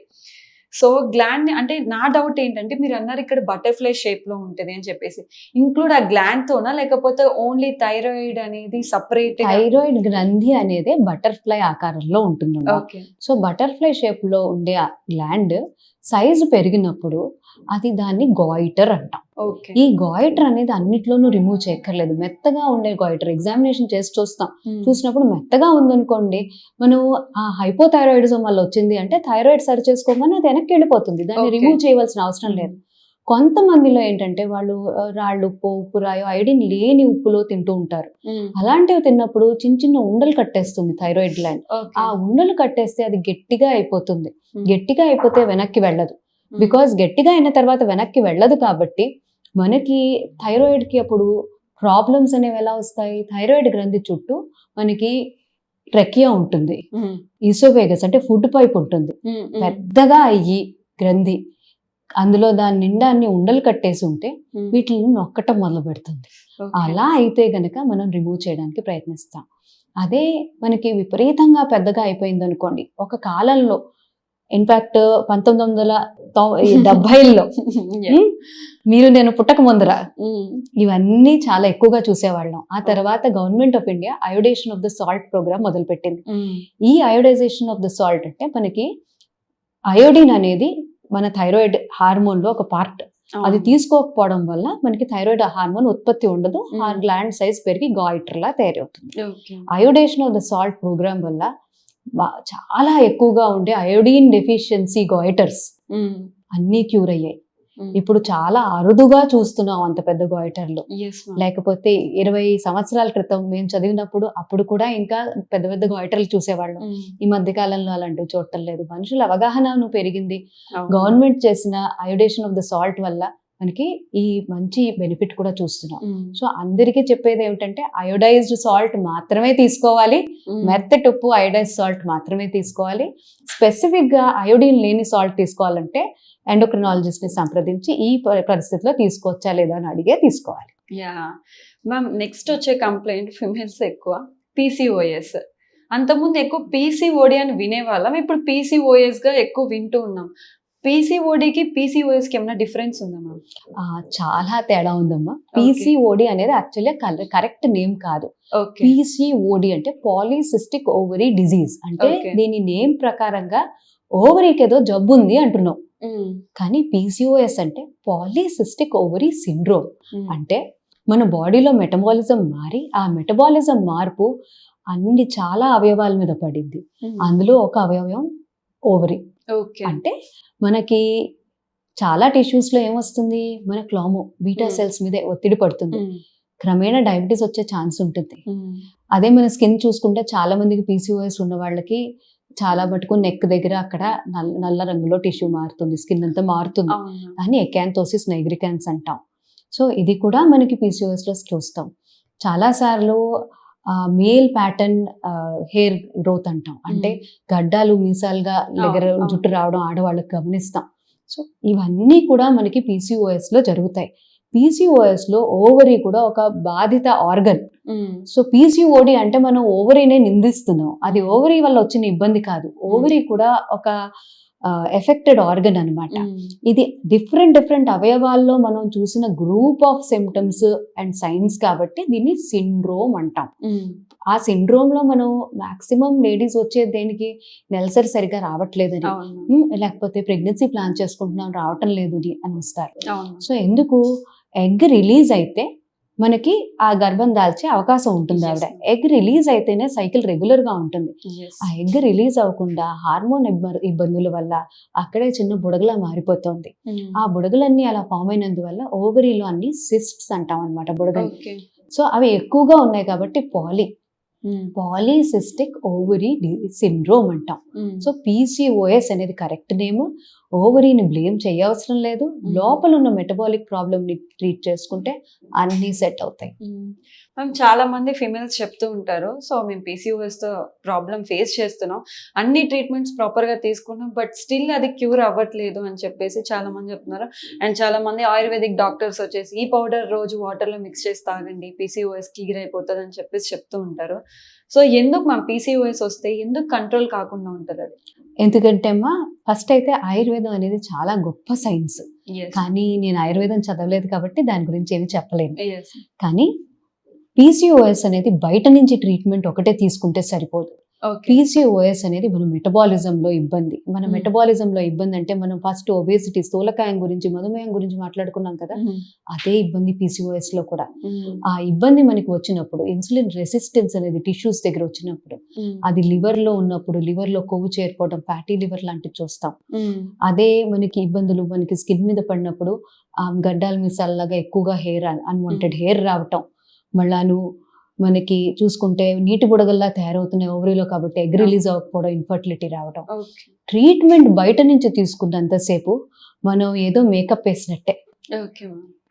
సో గ్లాండ్ ని అంటే నా డౌట్ ఏంటంటే మీరు అన్నారు ఇక్కడ బటర్ఫ్లై షేప్ లో ఉంటది అని చెప్పేసి, ఇంక్లూడ్ ఆ గ్లాండ్ తోనా లేకపోతే ఓన్లీ థైరాయిడ్ అనేది సపరేట్? థైరాయిడ్ గ్రంథి అనేది బటర్ఫ్లై ఆకారంలో ఉంటుంది. ఓకే. సో బటర్ఫ్లై షేప్ లో ఉండే ఆ గ్లాండ్ సైజు పెరిగినప్పుడు అది దాన్ని గాయిటర్ అంటాం. ఓకే. ఈ గాయిటర్ అనేది అన్నిట్లోనూ రిమూవ్ చేయక్కర్లేదు. మెత్తగా ఉండే గాయిటర్ ఎగ్జామినేషన్ చేసి చూసినప్పుడు మెత్తగా ఉందనుకోండి, మనం ఆ హైపోథైరాయిడిజం వల్ల వచ్చింది అంటే థైరాయిడ్ సరి చేసుకోగానే అది వెనక్కి వెళ్ళిపోతుంది, దాన్ని రిమూవ్ చేయవలసిన అవసరం లేదు. కొంతమందిలో ఏంటంటే వాళ్ళు రాళ్ళు ఉప్పు, ఉప్పు రాయో, ఐడిన్ లేని ఉప్పులో తింటూ ఉంటారు. అలాంటివి తిన్నప్పుడు చిన్న చిన్న ఉండలు కట్టేస్తుంది థైరాయిడ్ గ్లాండ్. ఆ ఉండలు కట్టేస్తే అది గట్టిగా అయిపోతుంది. గట్టిగా అయిపోతే వెనక్కి వెళ్ళదు. బికాస్ గట్టిగా అయిన తర్వాత వెనక్కి వెళ్ళదు కాబట్టి మనకి థైరాయిడ్ కి అప్పుడు ప్రాబ్లమ్స్ అనేవి ఎలా వస్తాయి? థైరాయిడ్ గ్రంథి చుట్టూ మనకి ట్రెకియా ఉంటుంది, ఈసోఫేగస్ అంటే ఫుడ్ పైప్ ఉంటుంది, పెద్దగా అయ్యి గ్రంథి అందులో దాని నిండా అన్ని ఉండలు కట్టేసి ఉంటే వీటిని నొక్కటం మొదలు పెడుతుంది. అలా అయితే గనక మనం రిమూవ్ చేయడానికి ప్రయత్నిస్తాం. అదే మనకి విపరీతంగా పెద్దగా అయిపోయింది అనుకోండి, ఒక కాలంలో ఇన్ఫాక్ట్ 1970లో మీరు నేను పుట్టక ముందర ఇవన్నీ చాలా ఎక్కువగా చూసేవాళ్ళం. ఆ తర్వాత government of India iodation of the salt programme మొదలుపెట్టింది. ఈ అయోడైజేషన్ ఆఫ్ ద సాల్ట్ అంటే మనకి అయోడిన్ అనేది మన థైరాయిడ్ హార్మోన్ లో ఒక పార్ట్. అది తీసుకోకపోవడం వల్ల మనకి థైరాయిడ్ హార్మోన్ ఉత్పత్తి ఉండదు, ఆ గ్లాండ్ సైజ్ పెరిగి గాయిటర్ లా తయారవుతుంది. అయోడేషన్ ఆఫ్ ద సాల్ట్ ప్రోగ్రామ్ వల్ల చాలా ఎక్కువగా ఉండే అయోడిన్ డెఫిషియన్సీ గాయిటర్స్ అన్నీ క్యూర్ అయ్యాయి. ఇప్పుడు చాలా అరుదుగా చూస్తున్నాం అంత పెద్ద గాయిటర్లు. లేకపోతే 20 సంవత్సరాల క్రితం మేము చదివినప్పుడు అప్పుడు కూడా ఇంకా పెద్ద పెద్ద గాయిటర్లు చూసేవాళ్ళం. ఈ మధ్య కాలంలో అలాంటివి చూడటం లేదు. మనుషుల అవగాహన పెరిగింది. గవర్నమెంట్ చేసిన అయోడేషన్ ఆఫ్ ద సాల్ట్ వల్ల మనకి ఈ మంచి బెనిఫిట్ కూడా చూస్తున్నాం. సో అందరికీ చెప్పేది ఏమిటంటే అయోడైజ్డ్ సాల్ట్ మాత్రమే తీసుకోవాలి, మెత్తటి ఉప్పు అయోడైజ్డ్ సాల్ట్ మాత్రమే తీసుకోవాలి. స్పెసిఫిక్ గా అయోడిన్ లేని సాల్ట్ తీసుకోవాలంటే ఎండోక్రినాలజిస్ట్ ని సంప్రదించి ఈ పరిస్థితిలో తీసుకోవచ్చా లేదా అని అడిగే తీసుకోవాలి. యా మ్యామ్, నెక్స్ట్ వచ్చే కంప్లైంట్ ఫిమేల్స్ ఎక్కువ PCOS. అంతకుముందు ఎక్కువ PCOD అని వినేవాళ్ళం, ఇప్పుడు PCOS గా ఎక్కువ వింటూ ఉన్నాం. PCODకి PCOSకి ఏమైనా డిఫరెన్స్ ఉందా మ్యామ్? చాలా తేడా ఉందమ్మా. PCOD అనేది యాక్చువల్లీ కరెక్ట్ నేమ్ కాదు. PCOD అంటే పాలీసిస్టిక్ ఓవరీ డిజీజ్. అంటే దీని నేమ్ ప్రకారంగా ఓవరీకి ఏదో జబ్బు ఉంది అంటున్నాం, కానీ PCOS అంటే పాలీసిస్టిక్ ఓవరీ సిండ్రోమ్. అంటే మన బాడీలో మెటబాలిజం మారి ఆ మెటబాలిజం మార్పు అన్ని చాలా అవయవాల మీద పడింది. అందులో ఒక అవయవం ఓవరీ. అంటే మనకి చాలా టిష్యూస్ లో ఏమొస్తుంది, మన క్లామో బీటా సెల్స్ మీద ఒత్తిడి పడుతుంది, క్రమేణా డయాబెటీస్ వచ్చే ఛాన్స్ ఉంటుంది. అదే మన స్కిన్ చూసుకుంటే చాలా మందికి PCOS ఉన్న వాళ్ళకి చాలా మటుకు నెక్ దగ్గర అక్కడ నల్ల రంగులో టిష్యూ మారుతుంది, స్కిన్ అంతా మారుతుంది, అని ఎకాంతోసిస్ నైగ్రికాన్స్ అంటాం. సో ఇది కూడా మనకి PCOS లో చూస్తాం. చాలా సార్లు మేల్ ప్యాటర్న్ హెయిర్ గ్రోత్ అంటాం, అంటే గడ్డాలు మీసాలుగా దగ్గర జుట్టు రావడం ఆడవాళ్ళకి గమనిస్తాం. సో ఇవన్నీ కూడా మనకి PCOS లో జరుగుతాయి. PCOS లో ఓవరీ కూడా ఒక బాధిత ఆర్గన్. సో PCOD అంటే మనం ఓవరీనే నిందిస్తున్నాం, అది ఓవరీ వల్ల వచ్చిన ఇబ్బంది కాదు. ఓవరీ కూడా ఒక ఎఫెక్టెడ్ ఆర్గన్ అన్నమాట. ఇది డిఫరెంట్ అవయవాల్లో మనం చూసిన group of symptoms and science కాబట్టి దీన్ని సిండ్రోమ్ అంటాం. ఆ సిండ్రోమ్ లో మనం మాక్సిమం లేడీస్ వచ్చేది దేనికి, నెలసరి సరిగా రావట్లేదని, లేకపోతే ప్రెగ్నెన్సీ ప్లాన్ చేసుకుంటున్నాం రావటం లేదు అని వస్తారు. సో ఎందుకు, ఎగ్ రిలీజ్ అయితే మనకి ఆ గర్భం దాల్చే అవకాశం ఉంటుంది. ఆవిడ ఎగ్ రిలీజ్ అయితేనే సైకిల్ రెగ్యులర్ గా ఉంటుంది. ఆ ఎగ్ రిలీజ్ అవ్వకుండా హార్మోన్ ఇబ్బందుల వల్ల అక్కడే చిన్న బుడగలా మారిపోతుంది. ఆ బుడగలన్నీ అలా ఫామ్ అయినందువల్ల ఓవరీలో అన్ని సిస్ట్స్ అంటాం అనమాట, బుడగలు. సో అవి ఎక్కువగా ఉన్నాయి కాబట్టి పాలీసిస్టిక్ ఓవరీ సిండ్రోమ్ అంటాం. సో PCOS అనేది కరెక్ట్ నేమ్. ఓవరీని బ్లేమ్ చేయవసరం లేదు. లోపల ఉన్న మెటబాలిక్ ప్రాబ్లమ్ని ట్రీట్ చేసుకుంటే అన్నీ సెట్ అవుతాయి. మ్యామ్ చాలా మంది ఫిమేల్స్ చెప్తూ ఉంటారు, సో మేము పీసీఓఎస్తో ప్రాబ్లం ఫేస్ చేస్తున్నాం, అన్ని ట్రీట్మెంట్స్ ప్రాపర్గా తీసుకున్నాం, బట్ స్టిల్ అది క్యూర్ అవ్వట్లేదు అని చెప్పేసి చాలా మంది చెప్తున్నారు. అండ్ చాలా మంది ఆయుర్వేదిక్ డాక్టర్స్ వచ్చేసి ఈ పౌడర్ రోజు వాటర్లో మిక్స్ చేసి తాగండి, పీసీఓఎస్ క్లియర్ అయిపోతుంది అని చెప్పేసి చెప్తూ ఉంటారు. సో ఎందుకు మ్యామ్ పీసీఓఎస్ వస్తే ఎందుకు కంట్రోల్ కాకుండా ఉంటుంది అది? ఎందుకంటే అమ్మా ఫస్ట్ అయితే ఆయుర్వేదం అనేది చాలా గొప్ప సైన్స్. కానీ నేను ఆయుర్వేదం చదవలేదు కాబట్టి దాని గురించి ఏమి చెప్పలేను. కానీ పీసీఓఎస్ అనేది బయట నుంచి ట్రీట్మెంట్ ఒకటే తీసుకుంటే సరిపోదు. పీసీఓఎస్ అనేది మన మెటబాలిజంలో ఇబ్బంది. మన మెటబాలిజంలో ఇబ్బంది అంటే మనం ఫస్ట్ ఒబేసిటీ, స్థూలకాయం గురించి, మధుమేహం గురించి మాట్లాడుకున్నాం కదా, అదే ఇబ్బంది పీసీఓఎస్ లో కూడా. ఆ ఇబ్బంది మనకి వచ్చినప్పుడు, ఇన్సులిన్ రెసిస్టెన్స్ అనేది టిష్యూస్ దగ్గర వచ్చినప్పుడు, అది లివర్ లో ఉన్నప్పుడు, లివర్ లో కొవ్వు చేరిపోవడం, ఫ్యాటీ లివర్ లాంటివి చూస్తాం. అదే మనకి ఇబ్బందులు మనకి స్కిన్ మీద పడినప్పుడు గడ్డాల మీసాలలాగా ఎక్కువగా హెయిర్, అన్వాంటెడ్ హెయిర్ రావటం, మళ్ళాను మనకి చూసుకుంటే నీటి బుడగల్లా తయారవుతున్నాయి ఓవరీలో కాబట్టి ఎగ్ రిలీజ్ అవ్వకపోవడం, ఇన్ఫర్టిలిటీ రావడం. ట్రీట్మెంట్ బయట నుంచి తీసుకున్నంతసేపు మనం ఏదో మేకప్ వేసినట్టే.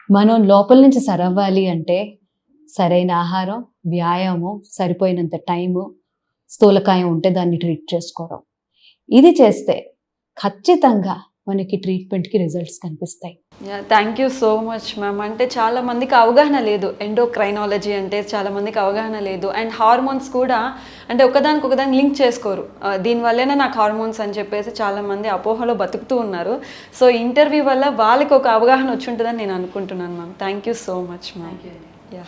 మనం లోపల నుంచి సరవ్వాలి అంటే సరైన ఆహారం, వ్యాయామం, సరిపోయినంత టైము, స్థూలకాయం ఉంటే దాన్ని ట్రీట్ చేసుకోవడం, ఇది చేస్తే ఖచ్చితంగా మనకి ట్రీట్మెంట్కి రిజల్ట్స్ కనిపిస్తాయి. Thank you so much ma'am. అంటే చాలా మందికి అవగాహన లేదు, ఎండోక్రైనాలజీ అంటే చాలా మందికి అవగాహన లేదు. అండ్ హార్మోన్స్ కూడా అంటే ఒకదానికి లింక్ చేసుకోరు, దీనివల్లనే నాకు హార్మోన్స్ అని చెప్పేసి చాలా మంది అపోహలో బతుకుతూ ఉన్నారు. సో ఇంటర్వ్యూ వల్ల వాళ్ళకి ఒక అవగాహన వచ్చి ఉంటుందని నేను అనుకుంటున్నాను ma'am. Thank you so much ma'am. Yeah.